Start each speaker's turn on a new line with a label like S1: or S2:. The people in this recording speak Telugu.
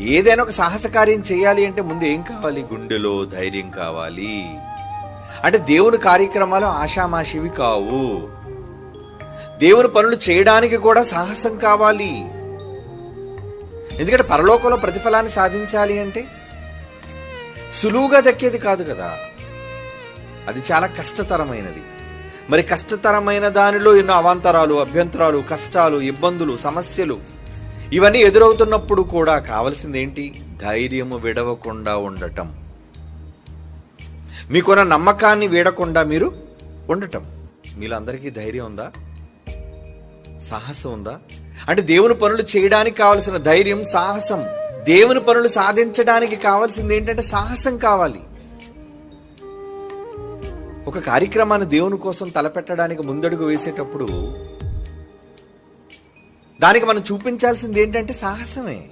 S1: ఏదైనా ఒక సాహస కార్యం చేయాలి అంటే ముందు ఏం కావాలి? గుండెలో ధైర్యం కావాలి. అంటే దేవుని కార్యక్రమాలు ఆషామాషివి కావు. దేవుని పనులు చేయడానికి కూడా సాహసం కావాలి. ఎందుకంటే పరలోకంలో ప్రతిఫలాన్ని సాధించాలి అంటే సులువుగా దక్కేది కాదు కదా, అది చాలా కష్టతరమైనది. మరి కష్టతరమైన దానిలో ఎన్నో అవాంతరాలు, అభ్యంతరాలు, కష్టాలు, ఇబ్బందులు, సమస్యలు ఇవన్నీ ఎదురవుతున్నప్పుడు కూడా కావలసింది ఏంటి? ధైర్యము విడవకుండా ఉండటం. మీకున్న నమ్మకాన్ని వీడకుండా మీరు ఉండటం. మీలో అందరికీ ధైర్యం ఉందా? సాహసం ఉందా? అంటే దేవుని పనులు చేయడానికి కావలసిన ధైర్యం, సాహసం. దేవుని పనులు సాధించడానికి కావాల్సింది ఏంటంటే సాహసం కావాలి. ఒక కార్యక్రమాన్ని దేవుని కోసం తలపెట్టడానికి ముందడుగు వేసేటప్పుడు దానికి మనం చూపించాల్సింది ఏంటంటే సాహసమే.